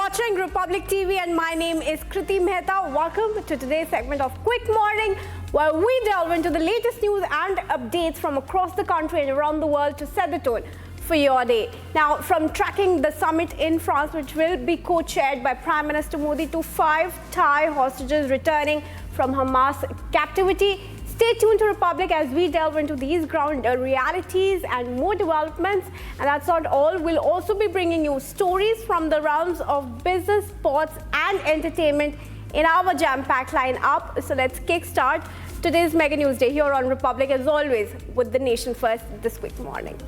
watching Republic TV and my name is Kriti Mehta. Welcome to today's segment of Quick Morning, where we delve into the latest news and updates from across the country and around the world to set the tone for your day. Now, from tracking the summit in France, which will be co-chaired by Prime Minister Modi, to 5 Thai hostages returning from Hamas captivity. Stay tuned to Republic as we delve into these ground realities and more developments. And that's not all. We'll also be bringing you stories from the realms of business, sports and entertainment in our jam-packed line-up. So let's kickstart today's Mega News Day here on Republic, as always, with the nation first this quick morning.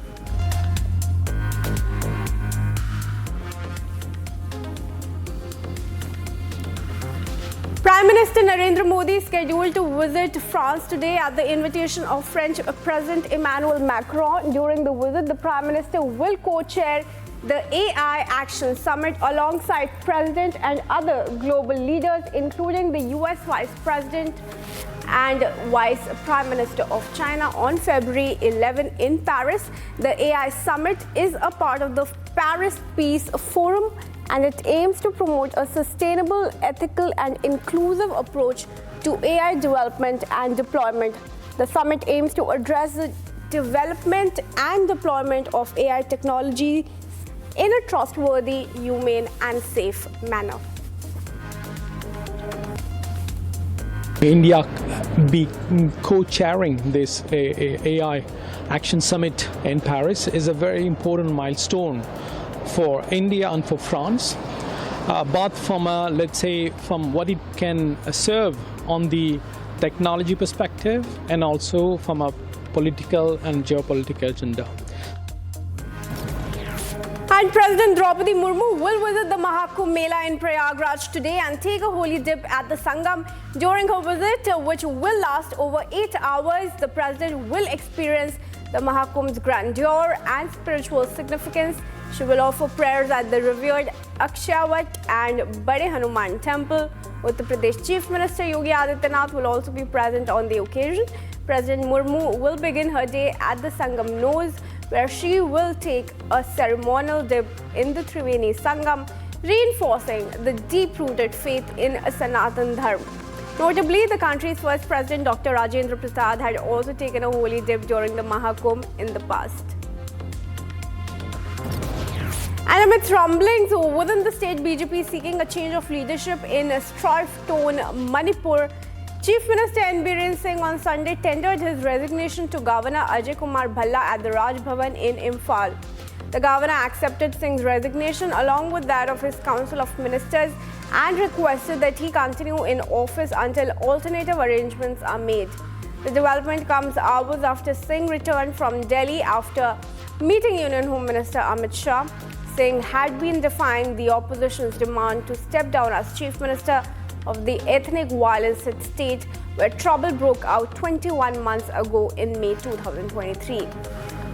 Prime Minister Narendra Modi is scheduled to visit France today at the invitation of French President Emmanuel Macron. During the visit, the Prime Minister will co-chair the AI Action Summit alongside President and other global leaders, including the US Vice President and Vice Prime Minister of China on February 11 in Paris. The AI Summit is a part of the Paris Peace Forum, and it aims to promote a sustainable, ethical and inclusive approach to AI development and deployment. The summit aims to address the development and deployment of AI technology in a trustworthy, humane and safe manner. India be co-chairing this AI Action Summit in Paris is a very important milestone for India and for France, both from let's say from what it can serve on the technology perspective and also from a political and geopolitical agenda. And President Droupadi Murmu will visit the Maha Kumbh Mela in Prayagraj today and take a holy dip at the Sangam. During her visit, which will last over 8 hours, the President will experience the Maha Kumbh's grandeur and spiritual significance. She will offer prayers at the revered Akshayavat and Bade Hanuman temple. Uttar Pradesh Chief Minister Yogi Adityanath will also be present on the occasion. President Murmu will begin her day at the Sangam Nose, where she will take a ceremonial dip in the Triveni Sangam, reinforcing the deep-rooted faith in Sanatan Dharma. Notably, the country's first president, Dr. Rajendra Prasad, had also taken a holy dip during the Maha Kumbh in the past. And amidst rumblings within the state BJP seeking a change of leadership in strife-torn Manipur, Chief Minister N. Biren Singh on Sunday tendered his resignation to Governor Ajay Kumar Bhalla at the Raj Bhavan in Imphal. The governor accepted Singh's resignation along with that of his Council of Ministers and requested that he continue in office until alternative arrangements are made. The development comes hours after Singh returned from Delhi after meeting Union Home Minister Amit Shah. Singh had been defying the opposition's demand to step down as Chief Minister of the ethnic violence state, where trouble broke out 21 months ago in May 2023.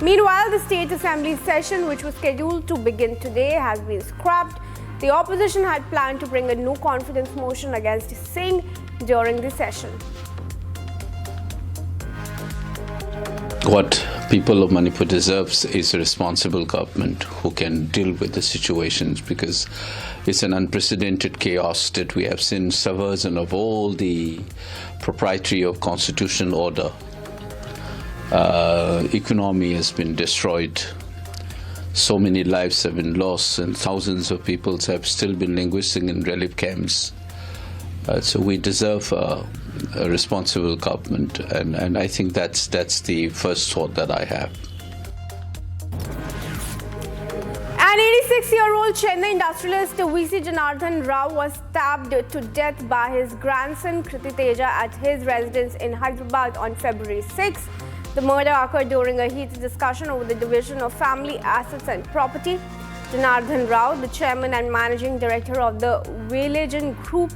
Meanwhile, the State Assembly session, which was scheduled to begin today, has been scrapped. The opposition had planned to bring a no confidence motion against Singh during the session. What people of Manipur deserves is a responsible government who can deal with the situations, because it's an unprecedented chaos that we have seen, subversion of all the propriety of constitutional order. Economy has been destroyed. So many lives have been lost, and thousands of people have still been languishing in relief camps. So we deserve a responsible government, and I think that's the first thought that I have. An 86-year-old Chennai industrialist V.C. Janardhan Rao was stabbed to death by his grandson Kriti Teja at his residence in Hyderabad on February 6. The murder occurred during a heated discussion over the division of family assets and property. Janardhan Rao, the chairman and managing director of the Velajan Group,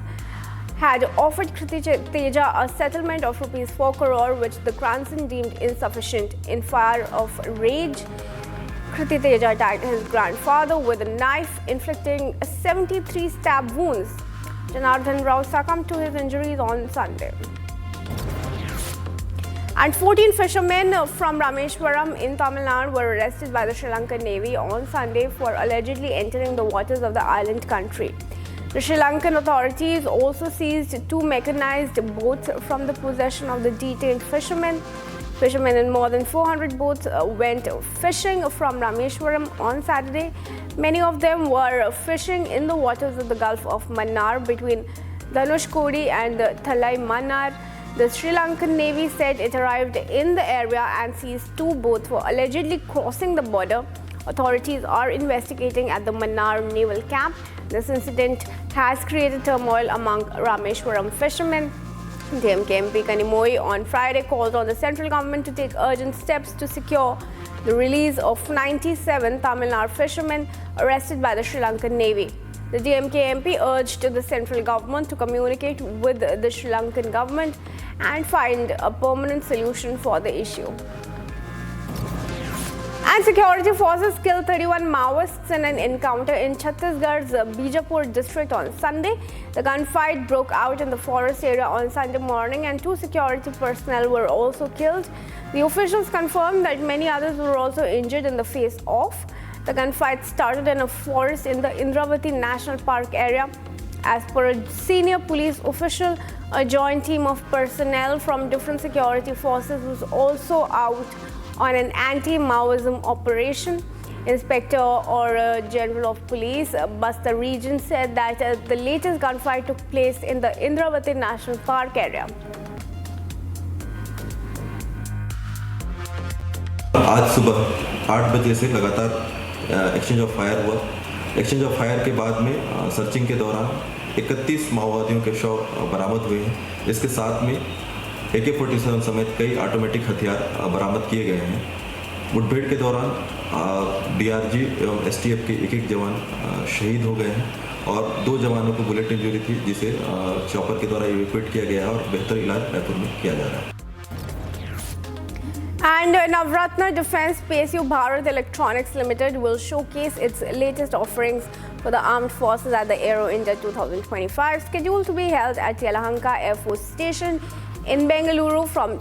had offered Kriti Teja a settlement of rupees 4 crore, which the grandson deemed insufficient. In fire of rage, Kriti Teja attacked his grandfather with a knife, inflicting 73 stab wounds. Janardhan Rao succumbed to his injuries on Sunday. And 14 fishermen from Rameshwaram in Tamil Nadu were arrested by the Sri Lankan Navy on Sunday for allegedly entering the waters of the island country. The Sri Lankan authorities also seized 2 mechanized boats from the possession of the detained fishermen. Fishermen in more than 400 boats went fishing from Rameshwaram on Saturday. Many of them were fishing in the waters of the Gulf of Mannar between Dhanushkodi and Thalai Mannar. The Sri Lankan Navy said it arrived in the area and seized 2 boats for allegedly crossing the border. Authorities are investigating at the Mannar naval camp. This incident has created turmoil among Rameshwaram fishermen. DMK MP Kanimoi on Friday called on the central government to take urgent steps to secure the release of 97 Tamil Nadu fishermen arrested by the Sri Lankan Navy. The DMK MP urged the central government to communicate with the Sri Lankan government and find a permanent solution for the issue. And security forces killed 31 Maoists in an encounter in Chhattisgarh's Bijapur district on Sunday. The gunfight broke out in the forest area on Sunday morning and 2 security personnel were also killed. The officials confirmed that many others were also injured in the face-off. The gunfight started in a forest in the Indravati National Park area. As per a senior police official, a joint team of personnel from different security forces was also out on an anti-Maoism operation. Inspector or General of Police Bastar region said that the latest gunfight took place in the Indravati National Park area. आज सुबह 8 बजे से लगातार exchange of fire हुआ। Exchange of fire के बाद में searching के दौरान 31 माओवादियों के शव बरामद हुए हैं। इसके साथ में AK-47 समेत कई ऑटोमेटिक हथियार बरामद किए गए हैं। मुठभेड़ के दौरान DRG एवं STF के एक जवान शहीद हो गए हैं और 2 जवानों को बुलेट इंजरी थी, जिसे चॉपर के द्वारा इवैक्यूएट किया गया है और बेहतर इलाज रायपुर में किया जा रहा है। And Navratna Defence PSU Bharat Electronics Limited will showcase its latest offerings for the armed forces at the Aero India 2025, scheduled to be held at Yelahanka Air Force Station in Bengaluru from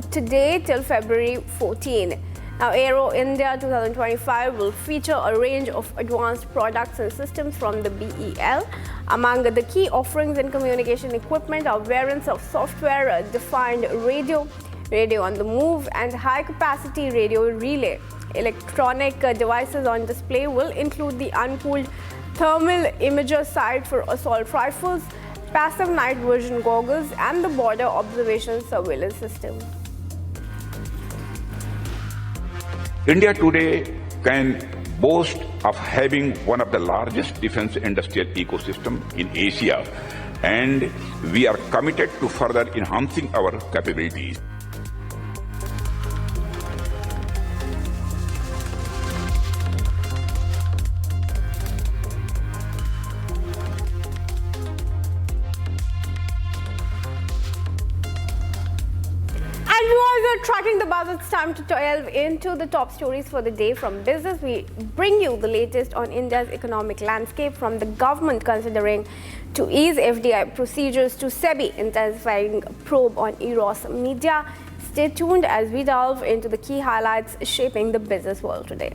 today till February 14. Now, Aero India 2025 will feature a range of advanced products and systems from the BEL. Among the key offerings in communication equipment are variants of software-defined radio, radio on the move, and high-capacity radio relay. Electronic devices on display will include the uncooled thermal imager sight for assault rifles, passive night vision goggles, and the border observation surveillance system. India today can boast of having one of the largest defense industrial ecosystem in Asia, and we are committed to further enhancing our capabilities. Tracking the buzz, it's time to delve into the top stories for the day from business. We bring you the latest on India's economic landscape, from the government considering to ease FDI procedures to SEBI intensifying probe on Eros media. Stay tuned as we delve into the key highlights shaping the business world today.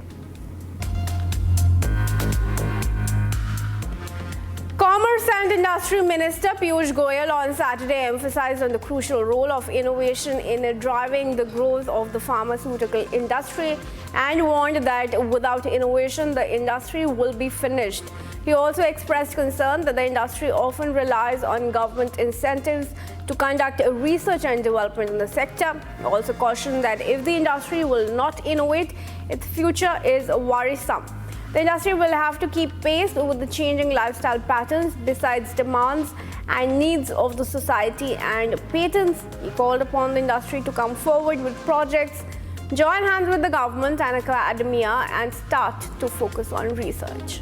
Commerce and Industry Minister Piyush Goyal on Saturday emphasized on the crucial role of innovation in driving the growth of the pharmaceutical industry and warned that without innovation, the industry will be finished. He also expressed concern that the industry often relies on government incentives to conduct research and development in the sector. He also cautioned that if the industry will not innovate, its future is worrisome. The industry will have to keep pace with the changing lifestyle patterns besides demands and needs of the society and patents. He called upon the industry to come forward with projects, join hands with the government and academia, and start to focus on research.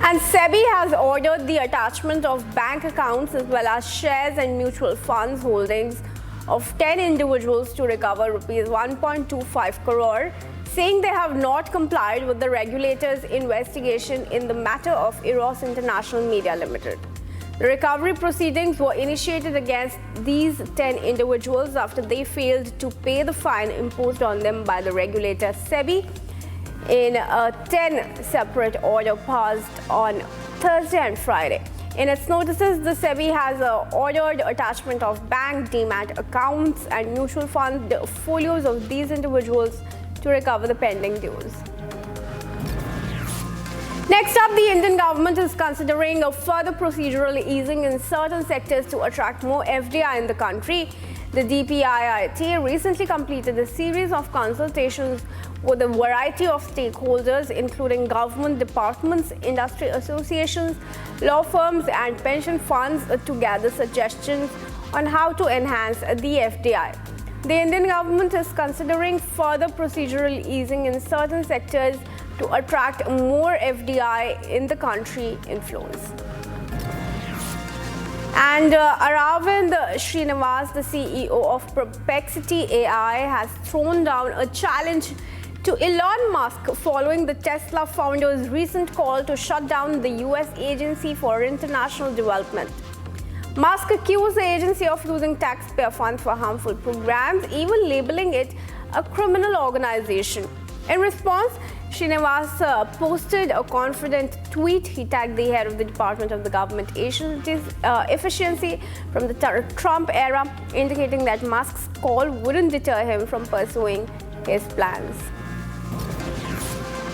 And SEBI has ordered the attachment of bank accounts as well as shares and mutual funds holdings of 10 individuals to recover rupees 1.25 crore, saying they have not complied with the regulator's investigation in the matter of Eros International Media Limited. The recovery proceedings were initiated against these 10 individuals after they failed to pay the fine imposed on them by the regulator SEBI in a 10 separate order passed on Thursday and Friday. In its notices, the SEBI has ordered attachment of bank demat accounts and mutual fund folios of these individuals to recover the pending dues. Next up, the Indian government is considering a further procedural easing in certain sectors to attract more FDI in the country. The DPIIT recently completed a series of consultations with a variety of stakeholders, including government departments, industry associations, law firms, and pension funds, to gather suggestions on how to enhance the FDI. The Indian government is considering further procedural easing in certain sectors to attract more FDI in the country inflows. And Aravind Srinivas, the CEO of Perplexity AI, has thrown down a challenge to Elon Musk following the Tesla founder's recent call to shut down the US Agency for International Development. Musk accused the agency of using taxpayer funds for harmful programs, even labeling it a criminal organization. In response, Srinivas posted a confident tweet. He tagged the head of the Department of the Government Efficiency from the Trump era, indicating that Musk's call wouldn't deter him from pursuing his plans.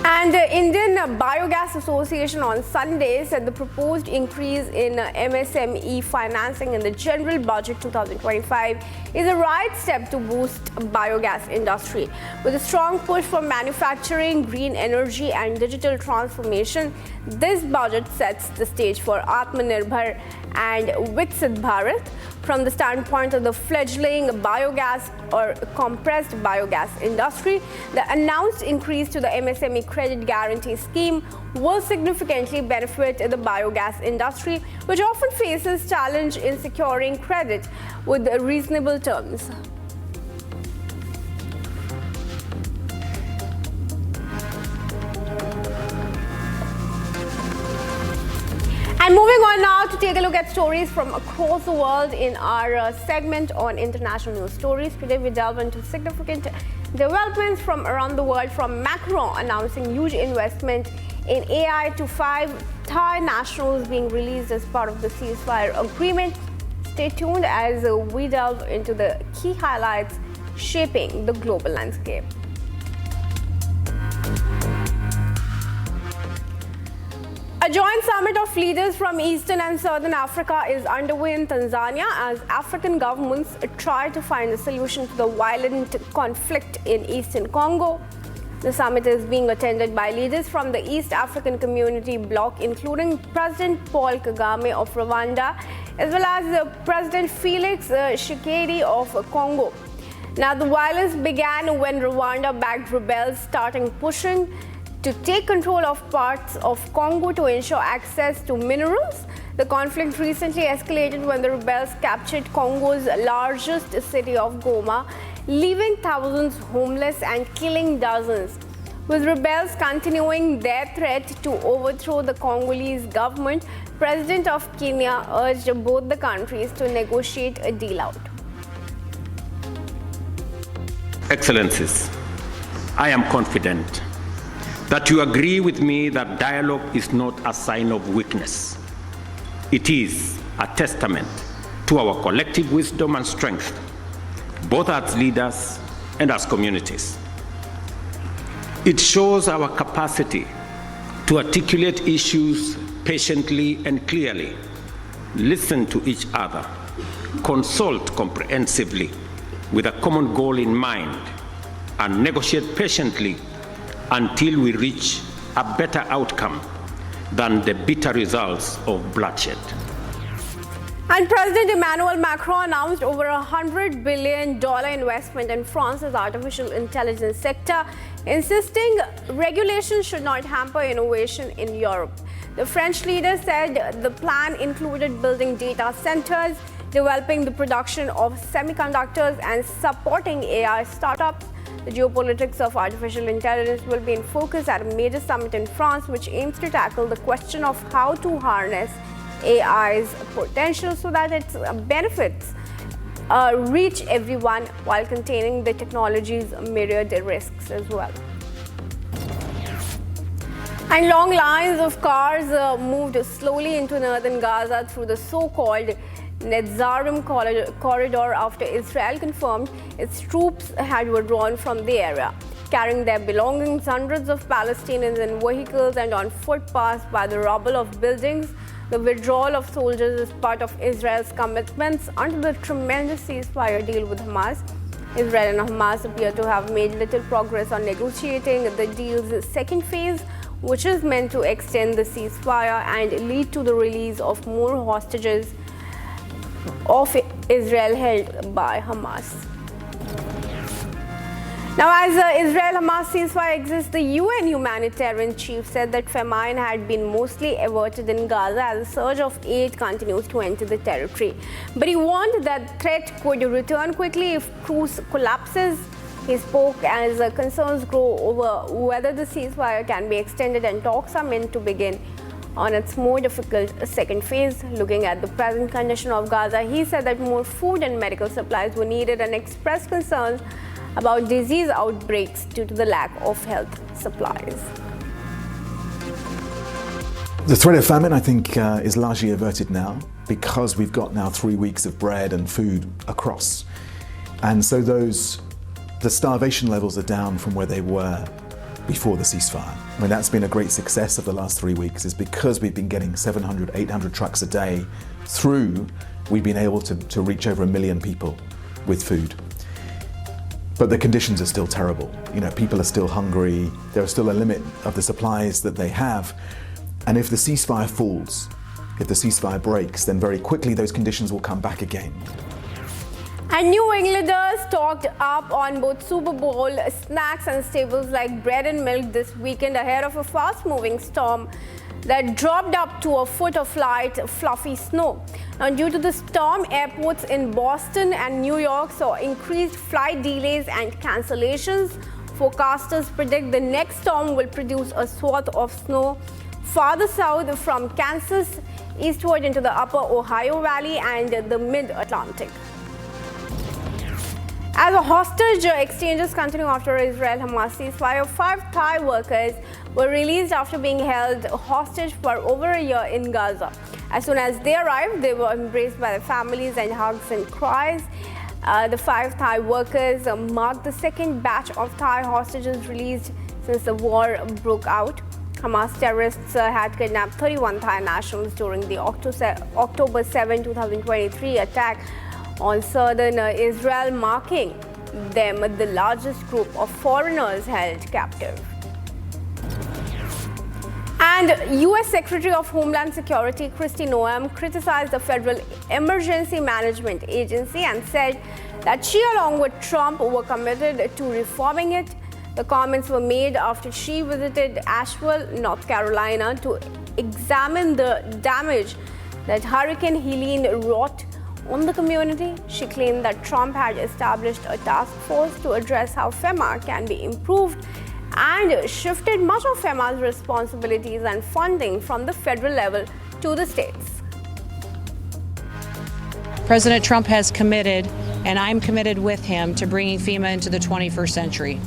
And the Indian Biogas Association on Sunday said the proposed increase in MSME financing in the General Budget 2025 is a right step to boost biogas industry. With a strong push for manufacturing, green energy and digital transformation, this budget sets the stage for Atmanirbhar and Viksit Bharat. From the standpoint of the fledgling biogas or compressed biogas industry, the announced increase to the MSME credit guarantee scheme will significantly benefit the biogas industry, which often faces challenge in securing credit with reasonable terms. And moving on now to take a look at stories from across the world in our segment on international news stories. Today we delve into significant developments from around the world, from Macron announcing huge investment in AI to 5 Thai nationals being released as part of the ceasefire agreement. Stay tuned as we delve into the key highlights shaping the global landscape. A joint summit of leaders from Eastern and Southern Africa is underway in Tanzania as African governments try to find a solution to the violent conflict in Eastern Congo. The summit is being attended by leaders from the East African Community bloc, including President Paul Kagame of Rwanda, as well as President Felix Tshisekedi of Congo. Now, the violence began when Rwanda-backed rebels started pushing to take control of parts of Congo to ensure access to minerals. The conflict recently escalated when the rebels captured Congo's largest city of Goma, leaving thousands homeless and killing dozens. With rebels continuing their threat to overthrow the Congolese government, President of Kenya urged both the countries to negotiate a deal out. Excellencies, I am confident that you agree with me that dialogue is not a sign of weakness. It is a testament to our collective wisdom and strength, both as leaders and as communities. It shows our capacity to articulate issues patiently and clearly, listen to each other, consult comprehensively with a common goal in mind, and negotiate patiently until we reach a better outcome than the bitter results of bloodshed. And President Emmanuel Macron announced over $100 billion investment in France's artificial intelligence sector, insisting regulations should not hamper innovation in Europe. The French leader said the plan included building data centers, developing the production of semiconductors, and supporting AI startups. The geopolitics of artificial intelligence will be in focus at a major summit in France, which aims to tackle the question of how to harness AI's potential so that its benefits reach everyone while containing the technology's myriad risks as well. And long lines of cars moved slowly into northern Gaza through the so-called Netzarim corridor after Israel confirmed its troops had withdrawn from the area, carrying their belongings. Hundreds of Palestinians in vehicles and on foot passed by the rubble of buildings. The withdrawal of soldiers is part of Israel's commitments under the tremendous ceasefire deal with Hamas. Israel and Hamas appear to have made little progress on negotiating the deal's second phase, which is meant to extend the ceasefire and lead to the release of more hostages of Israel held by Hamas. Now, as Israel-Hamas ceasefire exists, the UN humanitarian chief said that famine had been mostly averted in Gaza as a surge of aid continues to enter the territory. But he warned that threat could return quickly if truce collapses. He spoke as concerns grow over whether the ceasefire can be extended and talks are meant to begin on its more difficult second phase. Looking at the present condition of Gaza, he said that more food and medical supplies were needed and expressed concerns about disease outbreaks due to the lack of health supplies. The threat of famine, I think, is largely averted now because we've got now 3 weeks of bread and food across. And so the starvation levels are down from where they were before the ceasefire. I mean, that's been a great success of the last 3 weeks, is because we've been getting 700, 800 trucks a day through, we've been able to reach over 1 million people with food. But the conditions are still terrible. You know, people are still hungry. There is still a limit of the supplies that they have. And if the ceasefire falls, if the ceasefire breaks, then very quickly those conditions will come back again. And New Englanders stocked up on both Super Bowl snacks and staples like bread and milk this weekend ahead of a fast-moving storm that dropped up to a foot of light, fluffy snow. Now, due to the storm, airports in Boston and New York saw increased flight delays and cancellations. Forecasters predict the next storm will produce a swath of snow farther south from Kansas eastward into the upper Ohio Valley and the mid-Atlantic. As a hostage exchanges continue after Israel-Hamas ceasefire, 5 Thai workers were released after being held hostage for over a year in Gaza. As soon as they arrived, they were embraced by their families and hugs and cries. The 5 Thai workers marked the second batch of Thai hostages released since the war broke out. Hamas terrorists had kidnapped 31 Thai nationals during the October 7, 2023 attack on southern Israel, marking them the largest group of foreigners held captive. And U.S. Secretary of Homeland Security Kristi Noem criticized the Federal Emergency Management Agency and said that she, along with Trump, were committed to reforming it. The comments were made after she visited Asheville, North Carolina, to examine the damage that Hurricane Helene wrought on the community. She claimed that Trump had established a task force to address how FEMA can be improved and shifted much of FEMA's responsibilities and funding from the federal level to the states. President Trump has committed, and I'm committed with him, to bringing FEMA into the 21st century,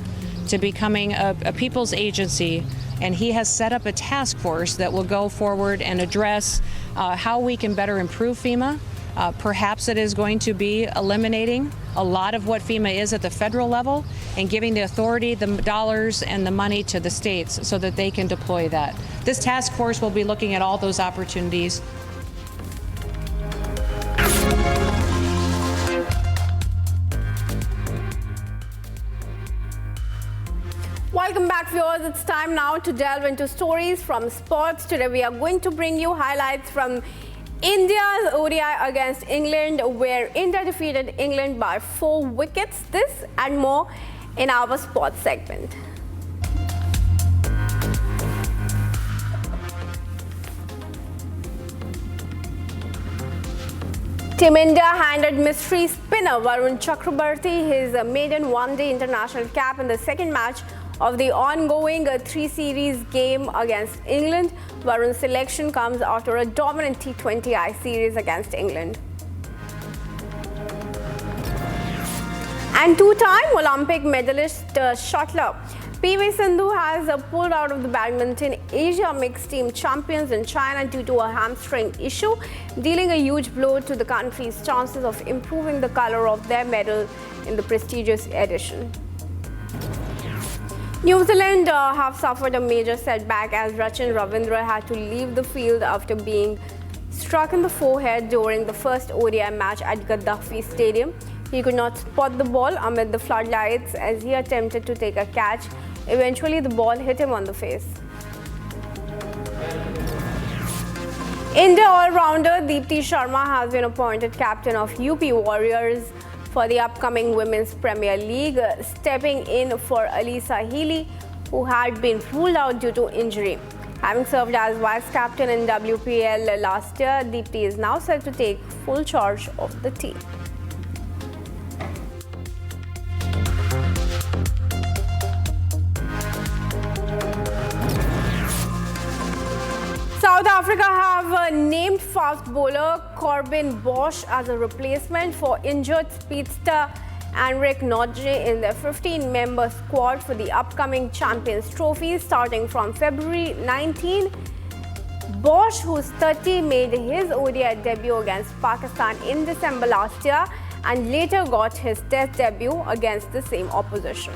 to becoming a people's agency, and he has set up a task force that will go forward and address how we can better improve FEMA. Perhaps it is going to be eliminating a lot of what FEMA is at the federal level and giving the authority, the dollars, and the money to the states so that they can deploy that. This task force will be looking at all those opportunities. Welcome back, viewers. It's time now to delve into stories from sports. Today we are going to bring you highlights from India's ODI against England, where India defeated England by 4 wickets. This and more in our sports segment. Team India handed mystery spinner Varun Chakrabarti his maiden one-day international cap in the second match of the ongoing 3-series game against England. Varun's selection comes after a dominant T20I series against England. And two-time Olympic medalist shuttler PV Sindhu has pulled out of the Badminton Asia Mixed Team Champions in China due to a hamstring issue, dealing a huge blow to the country's chances of improving the color of their medal in the prestigious edition. New Zealand have suffered a major setback as Ravindra had to leave the field after being struck in the forehead during the first ODI match at Gaddafi Stadium. He could not spot the ball amid the floodlights as he attempted to take a catch. Eventually, the ball hit him on the face. India all-rounder Deepti Sharma has been appointed captain of UP Warriors for the upcoming Women's Premier League, stepping in for Alisa Healy, who had been ruled out due to injury. Having served as vice-captain in WPL last year, Deepti is now set to take full charge of the team. South Africa have named fast bowler Corbin Bosch as a replacement for injured speedster Anric Nodje in their 15-member squad for the upcoming Champions Trophy starting from February 19. Bosch, who's 30, made his ODI debut against Pakistan in December last year and later got his Test debut against the same opposition.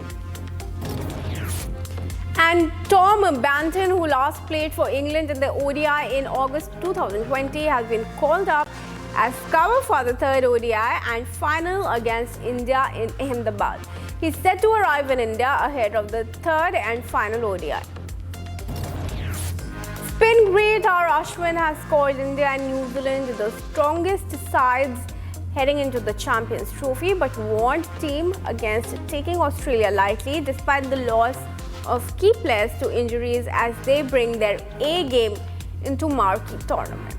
And Tom Banton, who last played for England in the ODI in August 2020, has been called up as cover for the third ODI and final against India in Ahmedabad. He's set to arrive in India ahead of the third and final ODI. Spin great R. Ashwin has scored India and New Zealand the strongest sides heading into the Champions Trophy, but warned team against taking Australia lightly despite the loss of key players to injuries as they bring their A game into marquee tournaments.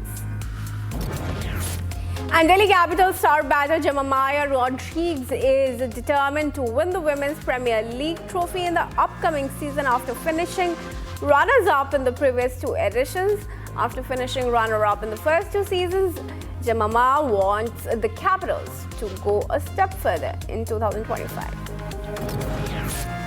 And Delhi Capital star batter Jemimah Rodriguez is determined to win the Women's Premier League trophy in the upcoming season after finishing runners-up in the previous two editions. After finishing runner-up in the first two seasons, Jemimah wants the Capitals to go a step further in 2025.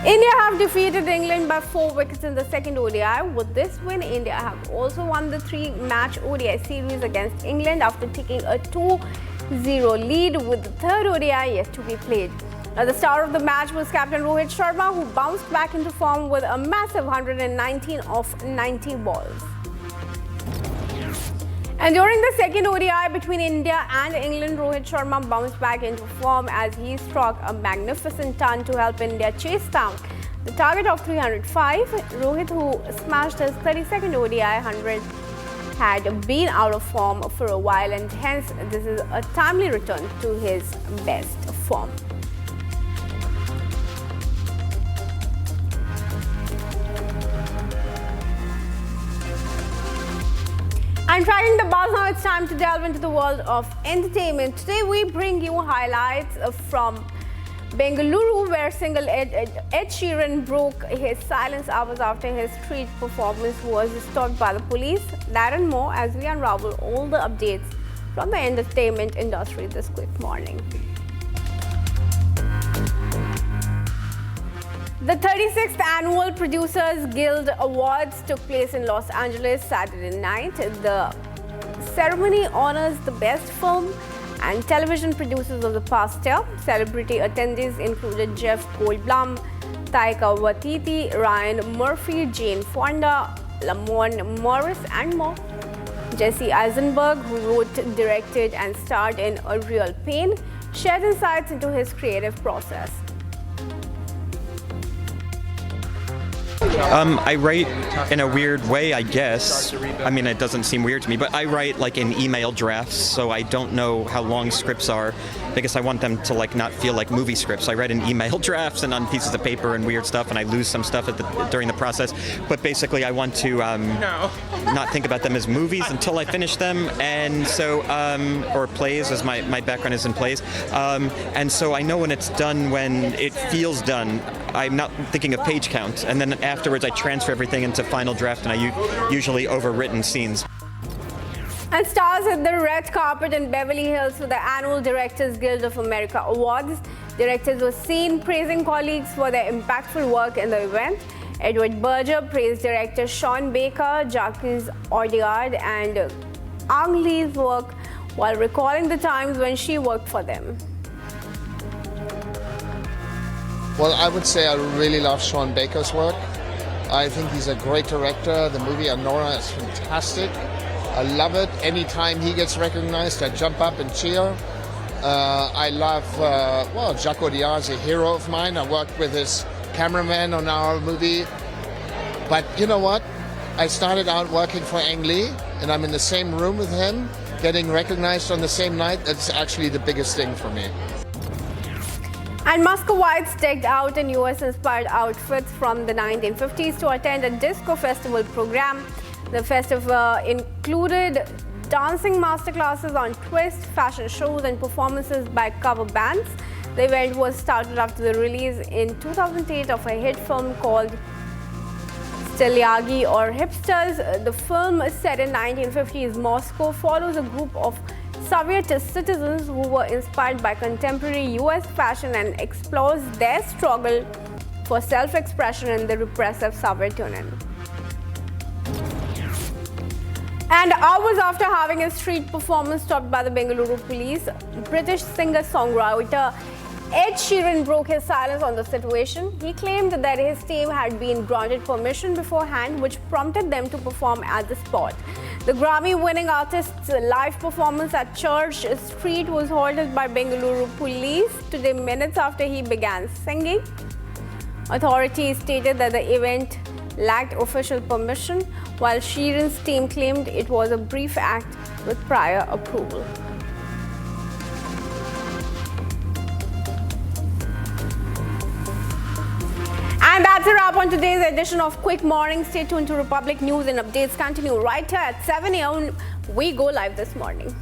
India have defeated England by 4 wickets in the second ODI. With this win, India have also won the 3-match ODI series against England after taking a 2-0 lead, with the third ODI yet to be played. Now, the star of the match was captain Rohit Sharma, who bounced back into form with a massive 119 off 90 balls. And during the second ODI between India and England, Rohit Sharma bounced back into form as he struck a magnificent ton to help India chase down the target of 305. Rohit, who smashed his 32nd ODI 100, had been out of form for a while, and hence this is a timely return to his best form. And tracking the buzz, now it's time to delve into the world of entertainment. Today we bring you highlights from Bengaluru, where single Ed Sheeran broke his silence hours after his street performance was stopped by the police. That and more as we unravel all the updates from the entertainment industry this quick morning. The 36th Annual Producers Guild Awards took place in Los Angeles Saturday night. The ceremony honors the best film and television producers of the past year. Celebrity attendees included Jeff Goldblum, Taika Waititi, Ryan Murphy, Jane Fonda, Lamorne Morris, and more. Jesse Eisenberg, who wrote, directed, and starred in A Real Pain, shared insights into his creative process. I write in a weird way, I guess. I mean, it doesn't seem weird to me, but I write like in email drafts, so I don't know how long scripts are, because I want them to like not feel like movie scripts. I write in email drafts and on pieces of paper and weird stuff, and I lose some stuff during the process. But basically, I want to not think about them as movies until I finish them, and so or plays, as my background is in plays, and so I know when it's done when it feels done. I'm not thinking of page count. And then afterwards I transfer everything into Final Draft, and I usually overwritten scenes. And stars hit the red carpet in Beverly Hills for the annual Directors Guild of America Awards. Directors were seen praising colleagues for their impactful work in the event. Edward Berger praised director Sean Baker, Jacques Audiard, and Ang Lee's work while recalling the times when she worked for them. Well, I would say I really love Sean Baker's work. I think he's a great director. The movie Anora is fantastic. I love it. Anytime he gets recognized, I jump up and cheer. I love, Jacques Audiard's a hero of mine. I worked with his cameraman on our movie. But you know what? I started out working for Ang Lee, and I'm in the same room with him, getting recognized on the same night. That's actually the biggest thing for me. And Muscovites decked out in US-inspired outfits from the 1950s to attend a disco festival program. The festival included dancing masterclasses on twist, fashion shows, and performances by cover bands. The event was started after the release in 2008 of a hit film called Stelyagi or Hipsters. The film, set in 1950s Moscow, follows a group of Sovietist citizens who were inspired by contemporary US fashion and explores their struggle for self-expression in the repressive Soviet Union. And hours after having his street performance stopped by the Bengaluru police, British singer-songwriter Ed Sheeran broke his silence on the situation. He claimed that his team had been granted permission beforehand, which prompted them to perform at the spot. The Grammy-winning artist's live performance at Church Street was halted by Bengaluru police today, minutes after he began singing. Authorities stated that the event lacked official permission, while Sheeran's team claimed it was a brief act with prior approval. And that's a wrap on today's edition of Quick Morning. Stay tuned to Republic News, and updates continue right here at 7 a.m. We go live this morning.